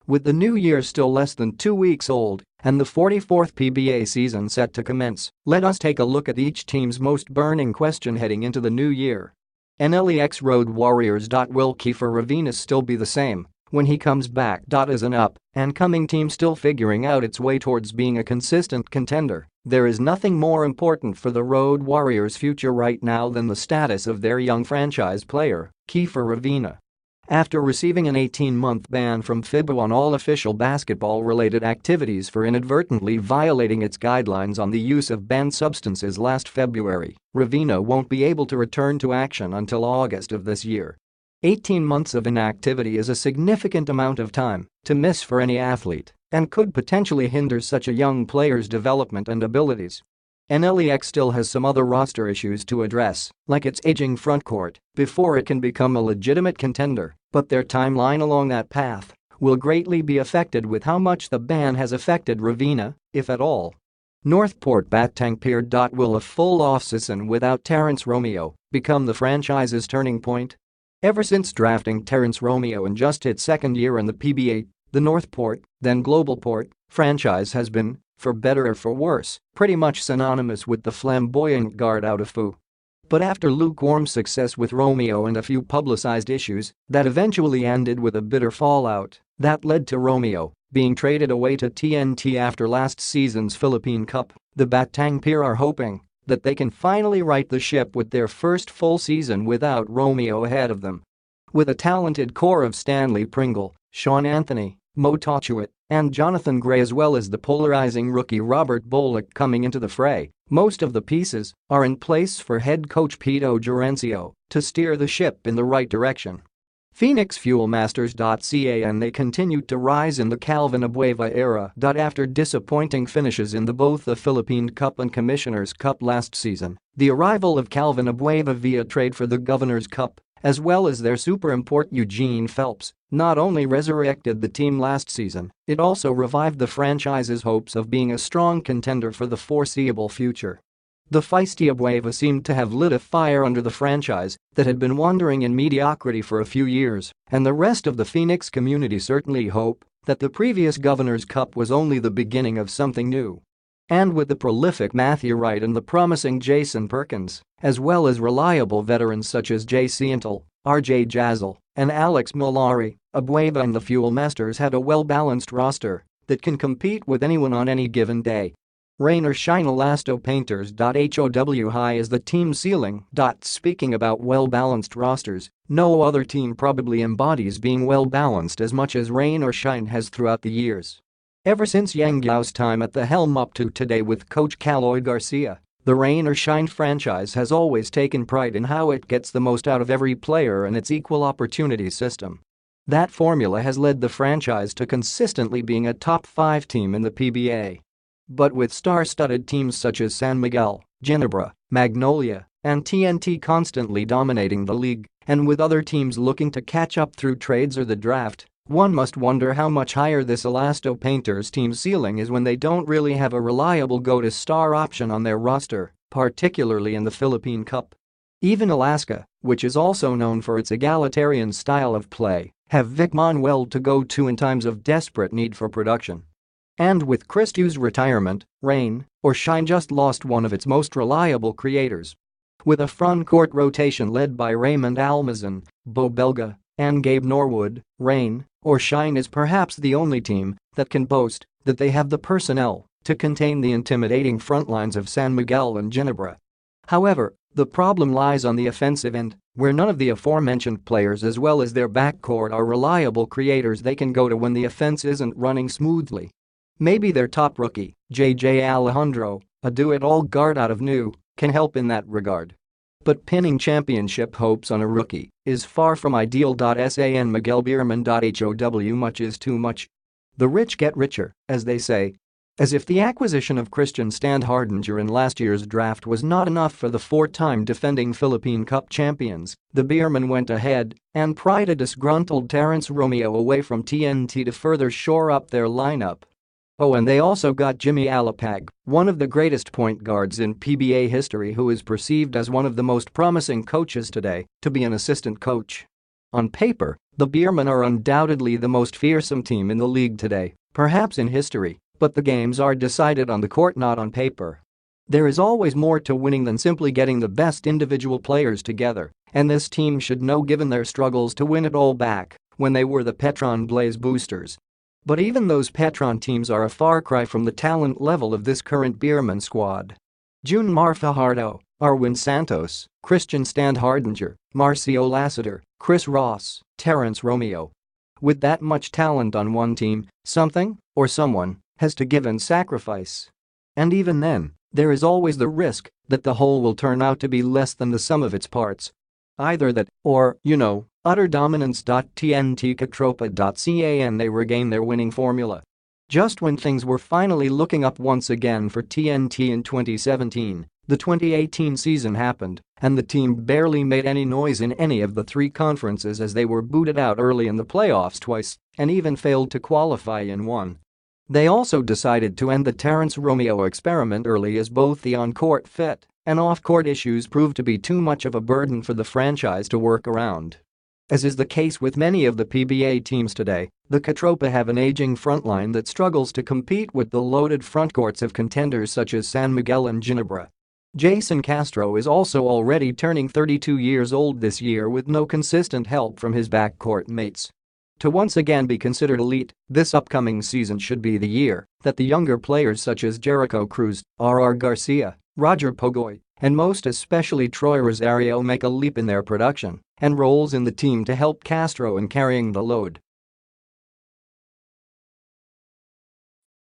With the new year still less than 2 weeks old and the 44th PBA season set to commence, let us take a look at each team's most burning question heading into the new year. NLEX Road Warriors. Will Kiefer Ravena still be the same when he comes back? As an up-and-coming team still figuring out its way towards being a consistent contender, there is nothing more important for the Road Warriors' future right now than the status of their young franchise player, Kiefer Ravena. After receiving an 18-month ban from FIBA on all official basketball-related activities for inadvertently violating its guidelines on the use of banned substances last February, Ravena won't be able to return to action until August of this year. 18 months of inactivity is a significant amount of time to miss for any athlete and could potentially hinder such a young player's development and abilities. NLEX still has some other roster issues to address, like its aging frontcourt, before it can become a legitimate contender, but their timeline along that path will greatly be affected with how much the ban has affected Ravena, if at all. Northport Batang Pier. Will a full off-season without Terrence Romeo become the franchise's turning point? Ever since drafting Terrence Romeo in just its second year in the PBA, the Northport, then Globalport, franchise has been, for better or for worse, pretty much synonymous with the flamboyant guard out of FU. But after lukewarm success with Romeo and a few publicized issues that eventually ended with a bitter fallout that led to Romeo being traded away to TNT after last season's Philippine Cup, the Batang Pier are hoping that they can finally right the ship with their first full season without Romeo ahead of them. With a talented core of Stanley Pringle, Sean Anthony, Mo Tochuit, and Jonathan Gray as well as the polarizing rookie Robert Bullock coming into the fray, most of the pieces are in place for head coach Pito Gerencio to steer the ship in the right direction. Phoenix Fuelmasters.ca. And they continued to rise in the Calvin Abueva era. After disappointing finishes in both the Philippine Cup and Commissioner's Cup last season, the arrival of Calvin Abueva via trade for the Governor's Cup, as well as their super import Eugene Phelps, not only resurrected the team last season, it also revived the franchise's hopes of being a strong contender for the foreseeable future. The feisty Abueva seemed to have lit a fire under the franchise that had been wandering in mediocrity for a few years, and the rest of the Phoenix community certainly hope that the previous Governor's Cup was only the beginning of something new. And with the prolific Matthew Wright and the promising Jason Perkins, as well as reliable veterans such as Jay Ciental, RJ Jazzle, and Alex Malari, Abueva and the Fuelmasters had a well-balanced roster that can compete with anyone on any given day. Rain or shine. Elasto Painters. How high is the team ceiling? Speaking about well-balanced rosters, no other team probably embodies being well-balanced as much as Rain or Shine has throughout the years. Ever since Yang Yao's time at the helm up to today with coach Caloy Garcia, the Rain or Shine franchise has always taken pride in how it gets the most out of every player and its equal opportunity system. That formula has led the franchise to consistently being a top 5 team in the PBA. But with star-studded teams such as San Miguel, Ginebra, Magnolia, and TNT constantly dominating the league, and with other teams looking to catch up through trades or the draft, one must wonder how much higher this Elasto Painters team's ceiling is when they don't really have a reliable go-to-star option on their roster, particularly in the Philippine Cup. Even Alaska, which is also known for its egalitarian style of play, have Vic Manuel to go to in times of desperate need for production. And with Chris Hughes' retirement, Rain or Shine just lost one of its most reliable creators. With a front-court rotation led by Raymond Almazan, Bo Belga, and Gabe Norwood, Rain or Shine is perhaps the only team that can boast that they have the personnel to contain the intimidating front lines of San Miguel and Ginebra. However, the problem lies on the offensive end, where none of the aforementioned players as well as their backcourt are reliable creators they can go to when the offense isn't running smoothly. Maybe their top rookie, JJ Alejandro, a do-it-all guard out of NU, can help in that regard. But pinning championship hopes on a rookie is far from ideal. San Miguel Beerman. How much is too much? The rich get richer, as they say. As if the acquisition of Christian Standhardinger in last year's draft was not enough for the 4-time defending Philippine Cup champions, the Beermen went ahead and pried a disgruntled Terrence Romeo away from TNT to further shore up their lineup. Oh, and they also got Jimmy Alapag, one of the greatest point guards in PBA history who is perceived as one of the most promising coaches today, to be an assistant coach. On paper, the Beermen are undoubtedly the most fearsome team in the league today, perhaps in history, but the games are decided on the court, not on paper. There is always more to winning than simply getting the best individual players together, and this team should know, given their struggles to win it all back when they were the Petron Blaze Boosters. But even those Petron teams are a far cry from the talent level of this current Beermen squad. Junmar Fajardo, Arwin Santos, Christian Standhardinger, Marcio Lassiter, Chris Ross, Terrence Romeo. With that much talent on one team, something, or someone, has to give and sacrifice. And even then, there is always the risk that the whole will turn out to be less than the sum of its parts. Either that, or, utter dominance. TNT-Katropa.ca, and they regain their winning formula. Just when things were finally looking up once again for TNT in 2017, the 2018 season happened, and the team barely made any noise in any of the three conferences as they were booted out early in the playoffs twice and even failed to qualify in one. They also decided to end the Terrence Romeo experiment early, as both the on-court fit and off-court issues proved to be too much of a burden for the franchise to work around. As is the case with many of the PBA teams today, the Katropa have an aging frontline that struggles to compete with the loaded frontcourts of contenders such as San Miguel and Ginebra. Jason Castro is also already turning 32 years old this year with no consistent help from his backcourt mates. To once again be considered elite, this upcoming season should be the year that the younger players such as Jericho Cruz, R.R. Garcia, Roger Pogoy, and most especially Troy Rosario make a leap in their production and roles in the team to help Castro in carrying the load.